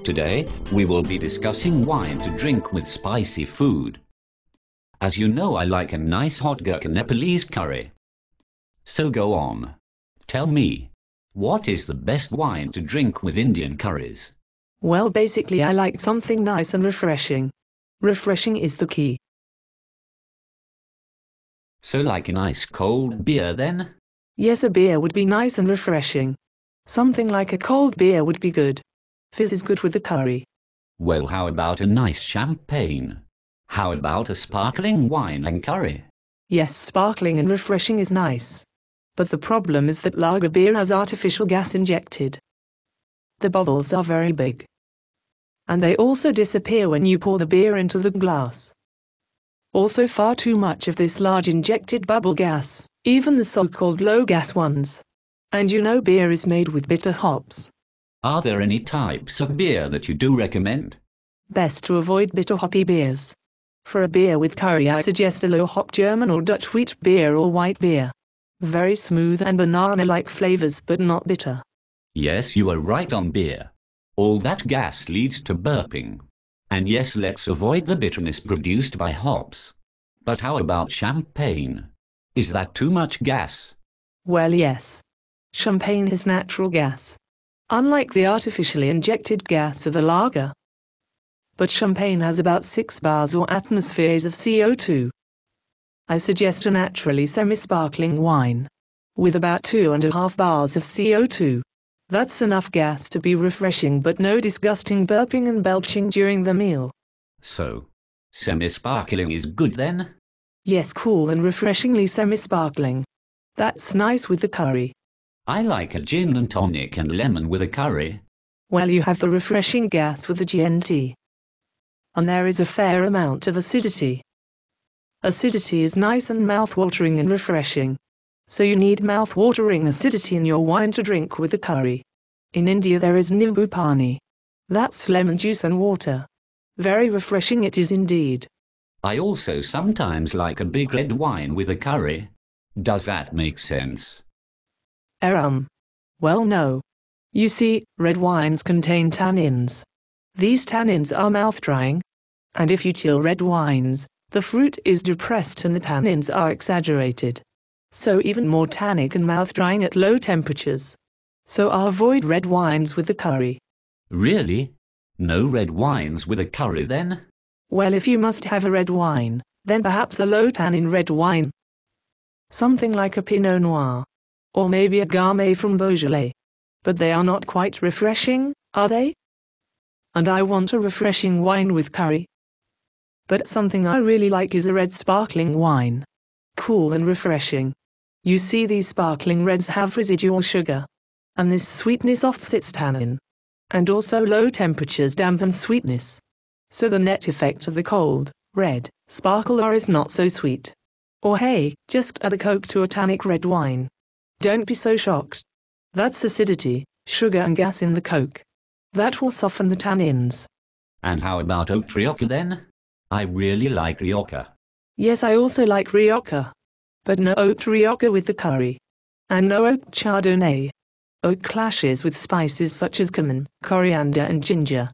Today, we will be discussing wine to drink with spicy food. As you know, I like a nice hot gurkha Nepalese curry. So go on. Tell me, what is the best wine to drink with Indian curries? Well, basically I like something nice and refreshing. Refreshing is the key. So like a nice cold beer then? Yes, a beer would be nice and refreshing. Something like a cold beer would be good. Fizz is good with the curry. Well, how about a nice champagne? How about a sparkling wine and curry? Yes, sparkling and refreshing is nice. But the problem is that lager beer has artificial gas injected. The bubbles are very big. And they also disappear when you pour the beer into the glass. Also, far too much of this large injected bubble gas, even the so-called low-gas ones. And you know beer is made with bitter hops. Are there any types of beer that you do recommend? Best to avoid bitter hoppy beers. For a beer with curry, I suggest a low-hop German or Dutch wheat beer or white beer. Very smooth and banana-like flavors but not bitter. Yes, you are right on beer. All that gas leads to burping. And yes, let's avoid the bitterness produced by hops. But how about champagne? Is that too much gas? Well, yes. Champagne has natural gas, unlike the artificially injected gas of the lager. But champagne has about 6 bars or atmospheres of CO2. I suggest a naturally semi-sparkling wine, with about 2.5 bars of CO2. That's enough gas to be refreshing but no disgusting burping and belching during the meal. So, semi-sparkling is good then? Yes, cool and refreshingly semi-sparkling. That's nice with the curry. I like a gin and tonic and lemon with a curry. Well, you have the refreshing gas with the GNT. And there is a fair amount of acidity. Acidity is nice and mouth-watering and refreshing. So you need mouth-watering acidity in your wine to drink with the curry. In India there is Nimbu Pani. That's lemon juice and water. Very refreshing it is indeed. I also sometimes like a big red wine with a curry. Does that make sense? Well, no. You see, red wines contain tannins. These tannins are mouth-drying. And if you chill red wines, the fruit is depressed and the tannins are exaggerated. So even more tannic and mouth-drying at low temperatures. So I avoid red wines with the curry. Really? No red wines with a curry then? Well, if you must have a red wine, then perhaps a low tannin red wine. Something like a Pinot Noir. Or maybe a Gamay from Beaujolais. But they are not quite refreshing, are they? And I want a refreshing wine with curry. But something I really like is a red sparkling wine. Cool and refreshing. You see, these sparkling reds have residual sugar. And this sweetness offsets tannin. And also low temperatures dampen sweetness. So the net effect of the cold, red, sparkler is not so sweet. Or hey, just add a Coke to a tannic red wine. Don't be so shocked. That's acidity, sugar and gas in the Coke. That will soften the tannins. And how about oat rioja then? I really like rioja. Yes, I also like rioja. But no oat rioja with the curry. And no oat chardonnay. Oat clashes with spices such as cumin, coriander and ginger,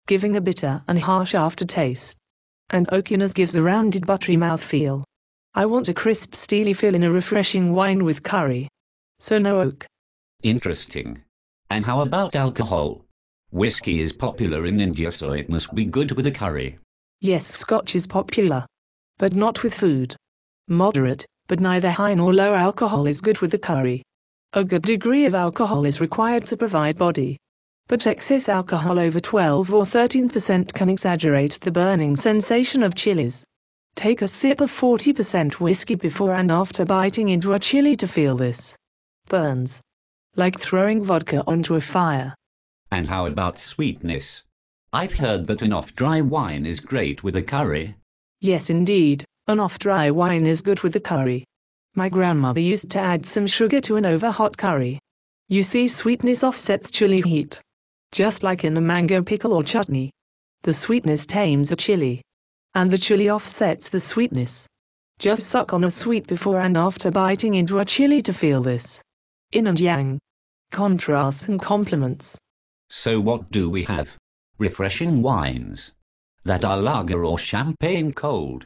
giving a bitter and harsh aftertaste. And oakiness gives a rounded buttery mouthfeel. I want a crisp steely feel in a refreshing wine with curry. So no oak. Interesting. And how about alcohol? Whiskey is popular in India, so it must be good with a curry. Yes, Scotch is popular. But not with food. Moderate, but neither high nor low alcohol is good with the curry. A good degree of alcohol is required to provide body. But excess alcohol over 12 or 13% can exaggerate the burning sensation of chilies. Take a sip of 40% whiskey before and after biting into a chili to feel this. Burns. Like throwing vodka onto a fire. And how about sweetness? I've heard that an off-dry wine is great with a curry. Yes, indeed, an off-dry wine is good with the curry. My grandmother used to add some sugar to an over-hot curry. You see, sweetness offsets chili heat. Just like in a mango pickle or chutney. The sweetness tames the chili. And the chili offsets the sweetness. Just suck on a sweet before and after biting into a chili to feel this. Yin and yang. Contrasts and complements. So what do we have? Refreshing wines that are lager or champagne cold,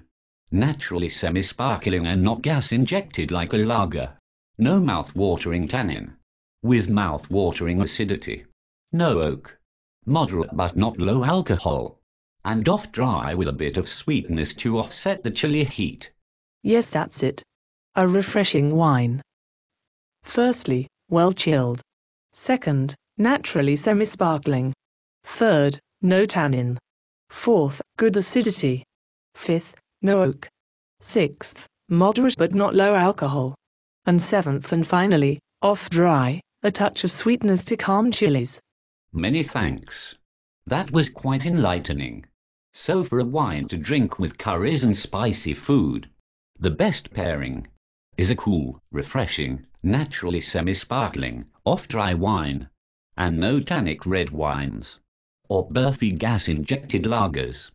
naturally semi-sparkling and not gas-injected like a lager. No mouth-watering tannin, with mouth-watering acidity. No oak, moderate but not low alcohol, and off-dry with a bit of sweetness to offset the chilly heat. Yes, that's it. A refreshing wine. Firstly, well chilled. Second, naturally semi-sparkling. Third, no tannin. Fourth, good acidity. Fifth, no oak. Sixth, moderate but not low alcohol. And seventh and finally, off-dry, a touch of sweetness to calm chilies. Many thanks. That was quite enlightening. So for a wine to drink with curries and spicy food, the best pairing is a cool, refreshing, naturally semi-sparkling, off-dry wine, and no tannic red wines, or burfy gas-injected lagers.